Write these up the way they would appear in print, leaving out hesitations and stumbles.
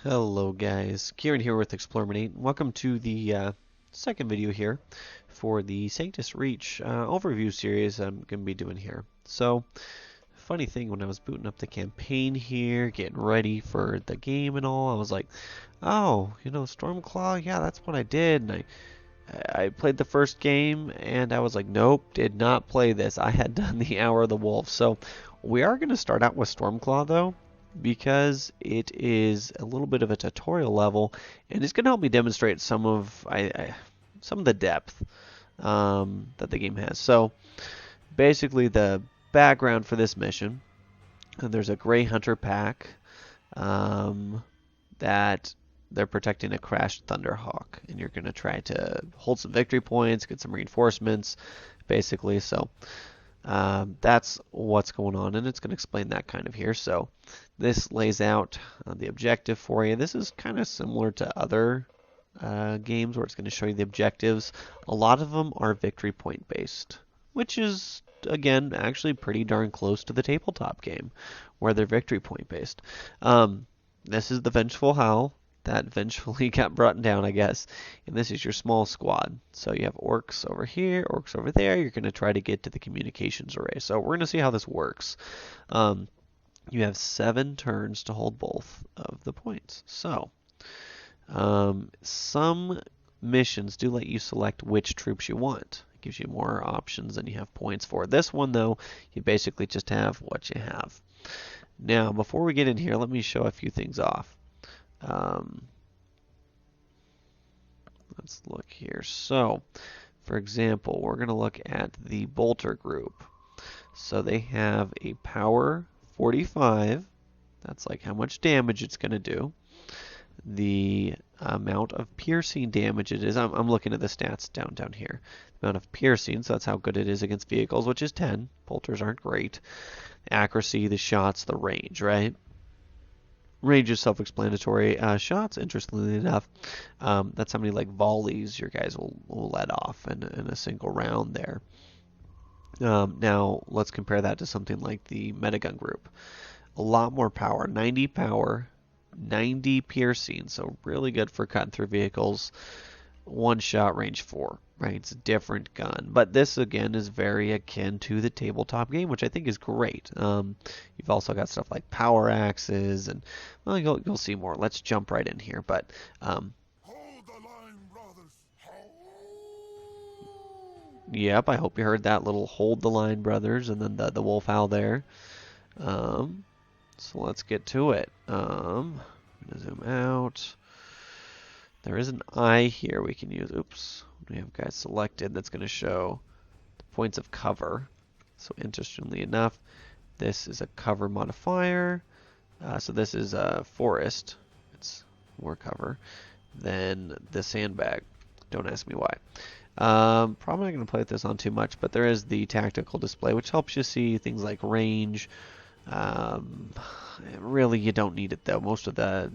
Hello guys, Kieran here with Explorminate. Welcome to the second video here for the Sanctus Reach overview series I'm going to be doing here. So, funny thing, when I was booting up the campaign here, getting ready for the game and all, I was like, oh, Stormclaw, yeah, that's what I did. And I played the first game and I was like, nope, did not play this. I had done the Hour of the Wolf. So, we are going to start out with Stormclaw though, because it is a little bit of a tutorial level, and it's going to help me demonstrate some of the depth that the game has. So basically, the background for this mission: there's a Grey Hunter pack that they're protecting a crashed Thunderhawk, and you're going to try to hold some victory points, get some reinforcements, basically. So that's what's going on, and it's going to explain that kind of here. So this lays out the objective for you. This is kind of similar to other games where it's going to show you the objectives. A lot of them are victory point based, which is again actually pretty darn close to the tabletop game where they're victory point based. This is the Vengeful Howl that eventually got brought down, I guess. And this is your small squad. So you have orcs over here, orcs over there. You're going to try to get to the communications array. So we're going to see how this works. You have 7 turns to hold both of the points. So some missions do let you select which troops you want. It gives you more options than you have points for. This one, though, you basically just have what you have. Now, before we get in here, let me show a few things off. Let's look here. So, for example, we're going to look at the bolter group. So they have a power 45. That's like how much damage it's going to do. The amount of piercing damage it is. I'm looking at the stats down here. The amount of piercing, so that's how good it is against vehicles, which is 10. Bolters aren't great. Accuracy, the shots, the range, right? Range is self-explanatory. Shots, interestingly enough, that's how many like volleys your guys will let off in a single round there. Now let's compare that to something like the metagun group. A lot more power, 90 power, 90 piercing, so really good for cutting through vehicles. One shot, range 4. Right, it's a different gun, but this again is very akin to the tabletop game, which I think is great. You've also got stuff like power axes, and well, you'll see more. Let's jump right in here, but hold the line, brothers. Yep, I hope you heard that little hold the line, brothers, and then the wolf howl there. So let's get to it. I'm gonna zoom out. There is an eye here we can use. Oops. We have guys selected. That's going to show the points of cover. So interestingly enough, this is a cover modifier. So this is a forest. It's more cover than the sandbag. Don't ask me why. Probably not going to play with this on too much, but there is the tactical display, which helps you see things like range. Really, you don't need it though. Most of the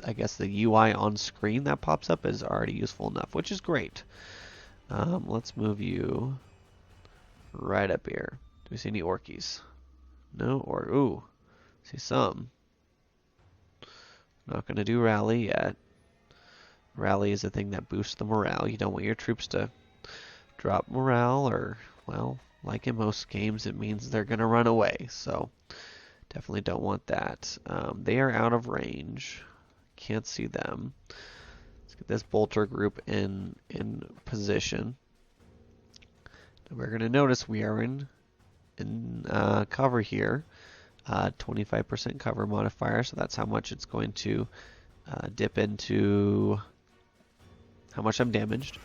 I guess the UI on screen that pops up is already useful enough, which is great. Let's move you right up here. Do we see any orkies? No? Or, ooh, see some. Not going to do rally yet. Rally is a thing that boosts the morale. You don't want your troops to drop morale, or, well, like in most games, it means they're going to run away. So, definitely don't want that. They are out of range. Can't see them. Let's get this bolter group in position. And we're going to notice we are in cover here. 25% cover modifier, so that's how much it's going to dip into how much I'm damaged.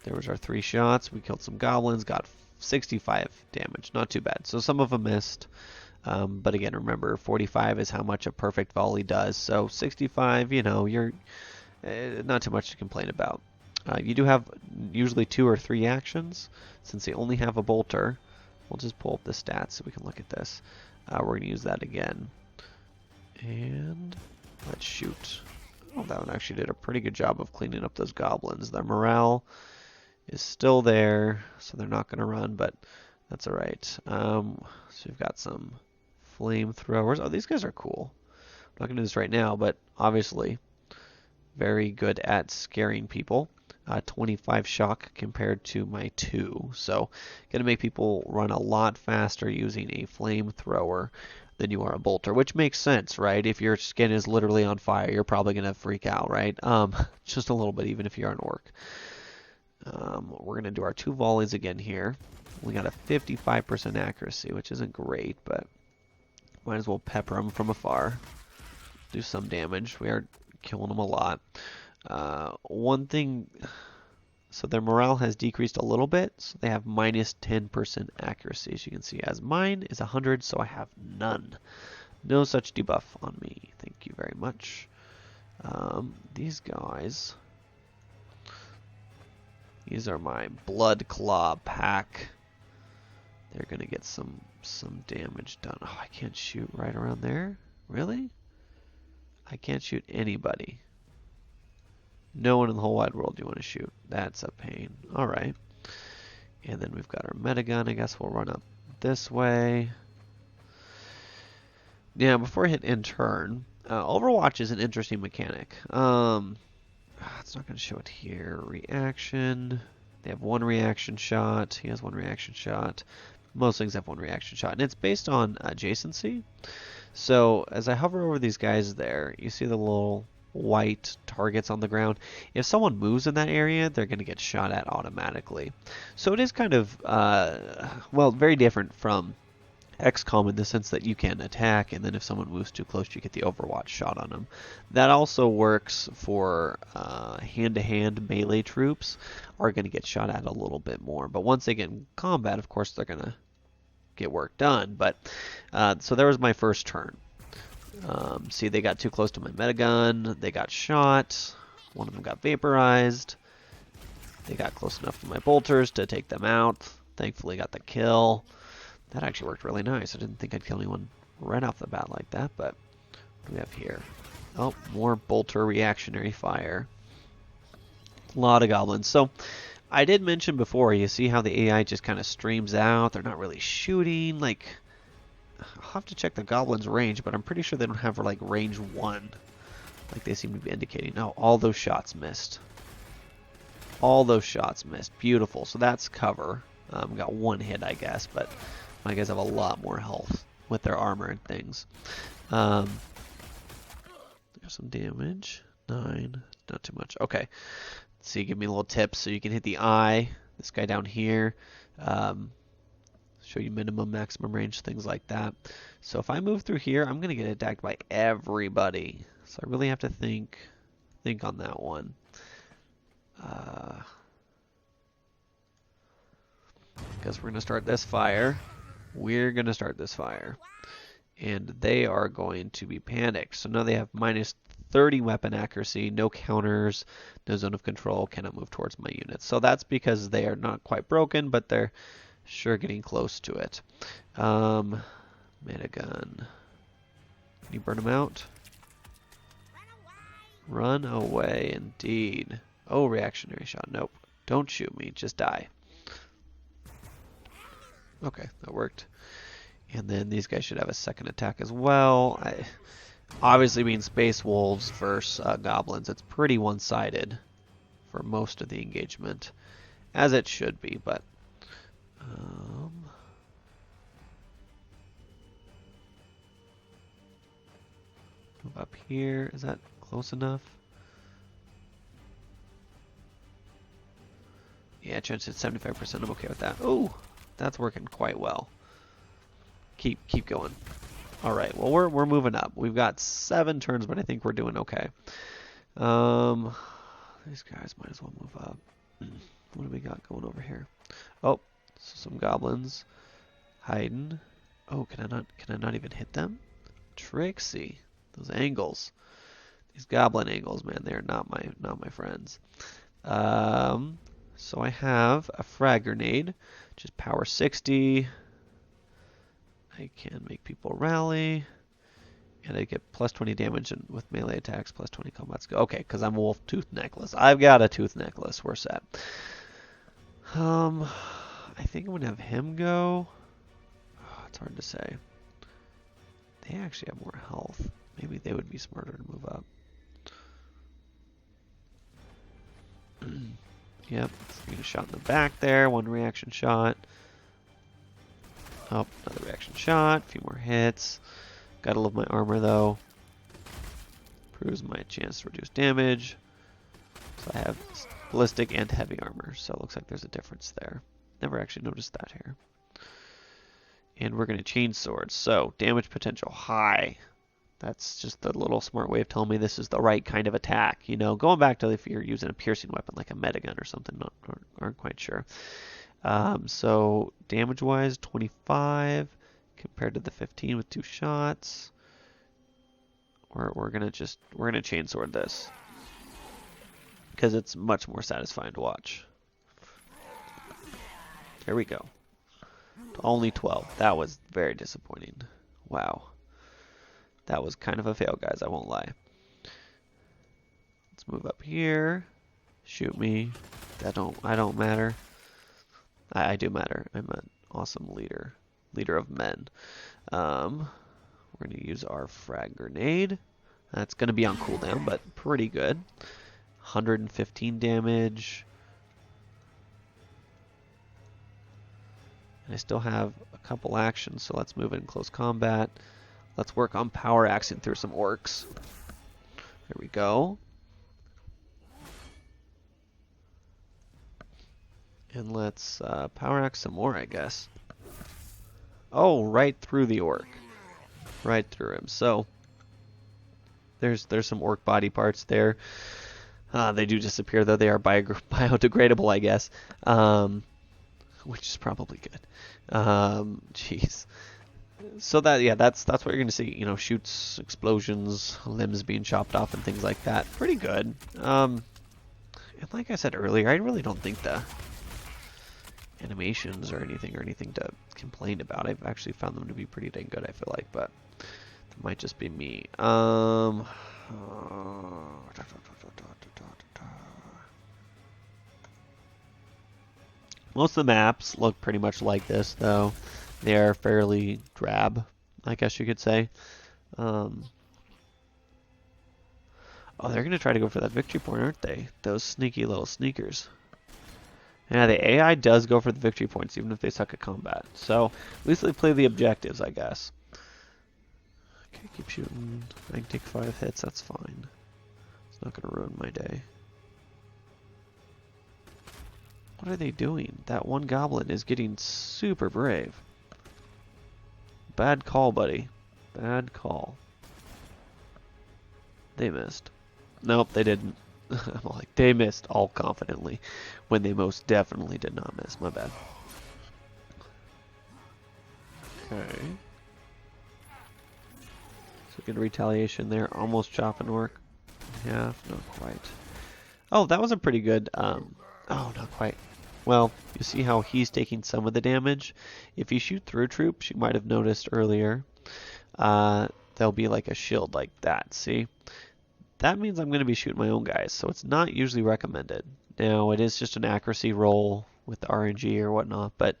There was our 3 shots. We killed some goblins, got 65 damage. Not too bad. So some of them missed. But again, remember, 45 is how much a perfect volley does. So 65, you're not too much to complain about. You do have usually 2 or 3 actions. Since they only have a bolter, we'll just pull up the stats so we can look at this. We're going to use that again. And let's shoot. Oh, that one actually did a pretty good job of cleaning up those goblins. Their morale is still there, so they're not going to run, but that's alright. So we've got some flamethrowers. Oh, these guys are cool. not going to do this right now, but obviously very good at scaring people. 25 shock compared to my 2. So going to make people run a lot faster using a flamethrower than you are a bolter, which makes sense, right? If your skin is literally on fire, you're probably going to freak out, right? Just a little bit, even if you're an orc. We're going to do our 2 volleys again here. We got a 55% accuracy, which isn't great, but might as well pepper them from afar. Do some damage. We are killing them a lot. One thing, so their morale has decreased a little bit, so they have minus 10% accuracy, as you can see, as mine is 100, so I have none. No such debuff on me. Thank you very much. These guys, these are my Blood Claw pack. They're gonna get some damage done. Oh, I can't shoot right around there? Really? I can't shoot anybody. No one in the whole wide world you want to shoot. That's a pain. Alright. And then we've got our metagun. I guess we'll run up this way. Yeah, before I hit end turn, Overwatch is an interesting mechanic. It's not going to show it here. Reaction. They have 1 reaction shot. He has 1 reaction shot. Most things have 1 reaction shot. And it's based on adjacency. So as I hover over these guys there, you see the little white targets on the ground. If someone moves in that area, they're going to get shot at automatically. So it is kind of, well, very different from XCOM in the sense that you can attack, and then if someone moves too close, you get the Overwatch shot on them. That also works for hand-to-hand melee troops are going to get shot at a little bit more. But once they get in combat, of course, they're going to get work done. But so there was my first turn. See, they got too close to my metagun. They got shot. One of them got vaporized. They got close enough to my bolters to take them out. Thankfully got the kill. That actually worked really nice. I didn't think I'd kill anyone right off the bat like that, but what do we have here? Oh, more bolter reactionary fire. A lot of goblins. So I did mention before, you see how the AI just kind of streams out. They're not really shooting. Like, I'll have to check the goblins' range, but I'm pretty sure they don't have like range 1. Like they seem to be indicating. No, all those shots missed. All those shots missed. Beautiful. So that's cover. Got 1 hit, I guess, but my guys have a lot more health with their armor and things. There's some damage. 9. Not too much. Okay. Let's see. Give me a little tip so you can hit the eye. This guy down here. Show you minimum, maximum range, things like that. So if I move through here, I'm going to get attacked by everybody. So I really have to think on that one. Because we're going to start this fire. We're going to start this fire. And they are going to be panicked. So now they have minus 30 weapon accuracy, no counters, no zone of control, cannot move towards my units. So that's because they are not quite broken, but they're sure getting close to it. Metagun. Can you burn them out? Run away, indeed. Oh, reactionary shot. Nope. Don't shoot me. Just die. Okay, that worked. And then these guys should have a second attack as well. Obviously, being space wolves versus goblins, it's pretty one-sided for most of the engagement, as it should be. But move up here. Is that close enough? Yeah, chance at 75%. I'm okay with that. Oh, that's working quite well. Keep going. All right. Well, we're moving up. We've got 7 turns, but I think we're doing okay. These guys might as well move up. What do we got going over here? Oh, so some goblins hiding. Oh, can I not even hit them? Tricksy. Those angles. These goblin angles, man, they're not my friends. So I have a frag grenade, which is power 60. I can make people rally, and I get plus 20 damage with melee attacks, plus 20 combat skill. Okay, because I'm a wolf tooth necklace. I've got a tooth necklace. We're set. I think I'm gonna have him go. Oh, it's hard to say. They actually have more health. Maybe they would be smarter to move up. Yep, getting a shot in the back there. One reaction shot. Oh, another reaction shot. A few more hits. Gotta love my armor though. Improves my chance to reduce damage. So I have ballistic and heavy armor. So it looks like there's a difference there. Never actually noticed that here. And we're going to change swords. So damage potential high. That's just the little smart way of telling me this is the right kind of attack. You know, going back to if you're using a piercing weapon like a metagun or something, aren't quite sure. So damage-wise, 25 compared to the 15 with 2 shots. We're gonna chainsword this because it's much more satisfying to watch. There we go. Only 12. That was very disappointing. Wow. That was kind of a fail, guys, I won't lie. Let's move up here. Shoot me. I don't matter. I do matter. I'm an awesome leader. Leader of men. We're going to use our frag grenade. That's going to be on cooldown, but pretty good. 115 damage. And I still have a couple actions, so let's move in close combat. Let's work on power axing through some orcs. There we go. And let's power axe some more, I guess. Oh, right through the orc. Right through him. So there's some orc body parts there. They do disappear, though. They are biodegradable, I guess. Which is probably good. Jeez. So that's what you're gonna see. You know, shoots, explosions, limbs being chopped off, and things like that. Pretty good. And like I said earlier, I really don't think the animations or anything to complain about. I've actually found them to be pretty dang good. I feel like, but it might just be me. Most of the maps look pretty much like this, though. They are fairly drab, I guess you could say. Oh, they're going to try to go for that victory point, aren't they? Those sneaky little sneakers. Yeah, the AI does go for the victory points, even if they suck at combat. So, at least they play the objectives, I guess. Okay, keep shooting. I can take 5 hits, that's fine. It's not going to ruin my day. What are they doing? That one goblin is getting super brave. Bad call, buddy. Bad call. They missed. Nope, they didn't. I'm like, they missed all confidently when they most definitely did not miss. My bad. Okay. So good retaliation there. Almost chopping orc. Yeah, not quite. Oh, that was a pretty good... Oh, not quite. Well, you see how he's taking some of the damage? If you shoot through troops, you might have noticed earlier, there'll be like a shield like that, see? That means I'm going to be shooting my own guys, so it's not usually recommended. Now, it is just an accuracy roll with the RNG or whatnot, but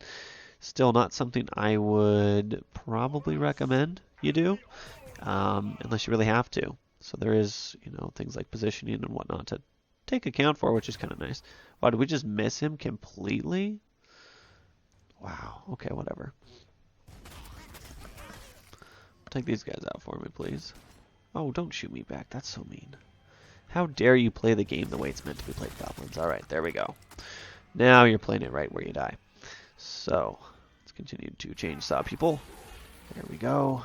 still not something I would probably recommend you do, unless you really have to. So there is, you know, things like positioning and whatnot to take account for, which is kind of nice. Wow, did we just miss him completely? Wow, okay, whatever. Take these guys out for me, please. Oh, don't shoot me back, that's so mean. How dare you play the game the way it's meant to be played, goblins. Alright, there we go. Now you're playing it right where you die. So, let's continue to chainsaw people. There we go.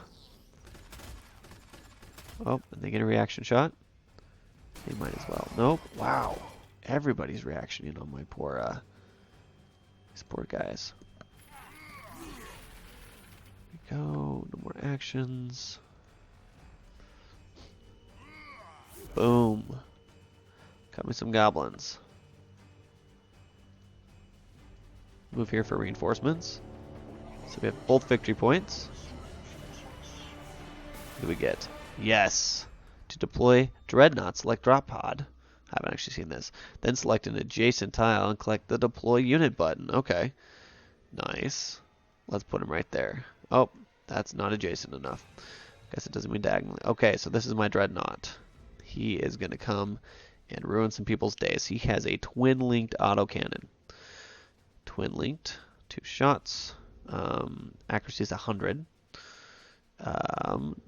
Oh, and they get a reaction shot. They might as well. Nope. Wow. Everybody's reactioning on my poor, these poor guys. There we go. No more actions. Boom. Cut me some goblins. Move here for reinforcements. So we have both victory points. What do we get? Yes. To deploy Dreadnought, select Drop Pod. I haven't actually seen this. Then select an adjacent tile and click the Deploy Unit button. Okay. Nice. Let's put him right there. Oh, that's not adjacent enough. Guess it doesn't mean diagonally. Okay, so this is my dreadnought. He is going to come and ruin some people's days. He has a twin-linked autocannon. Twin-linked, 2 shots. Accuracy is 100.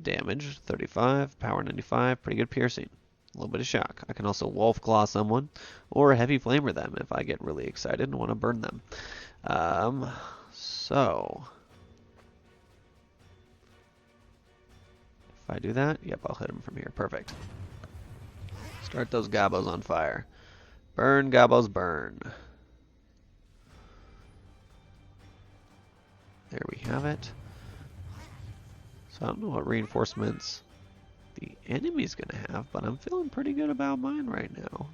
Damage 35, power 95, pretty good piercing. A little bit of shock. I can also wolf claw someone or heavy flamer them if I get really excited and want to burn them. So if I do that, yep, I'll hit him from here. Perfect. Start those gobos on fire. Burn, gobos, burn. There we have it. So I don't know what reinforcements the enemy's gonna have, but I'm feeling pretty good about mine right now.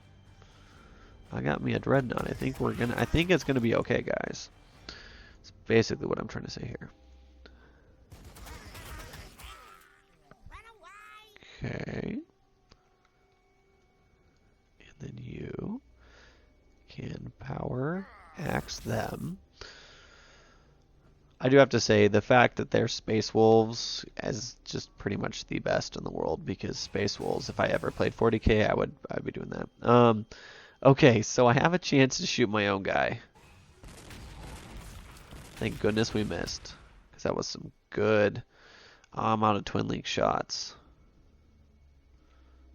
I got me a dreadnought. I think it's gonna be okay, guys. That's basically what I'm trying to say here. Okay. And then you can power axe them. I do have to say the fact that they're Space Wolves is just pretty much the best in the world, because Space Wolves, if I ever played 40k, I'd be doing that. Okay, so I have a chance to shoot my own guy. Thank goodness we missed, because that was some good amount of twin link shots.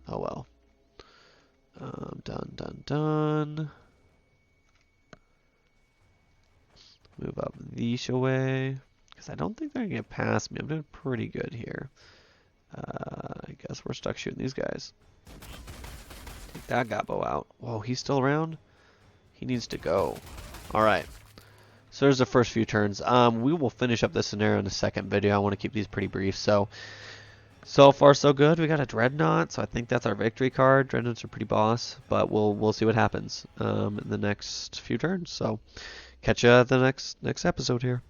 Oh well. Done. Move up these away, because I don't think they're gonna get past me. I'm doing pretty good here. I guess we're stuck shooting these guys. Take that gobbo out. Whoa, he's still around? He needs to go. Alright. So there's the first few turns. We will finish up this scenario in the second video. I want to keep these pretty brief. So far so good. We got a dreadnought, so I think that's our victory card. Dreadnoughts are pretty boss, but we'll see what happens in the next few turns. So catch you at the next episode here.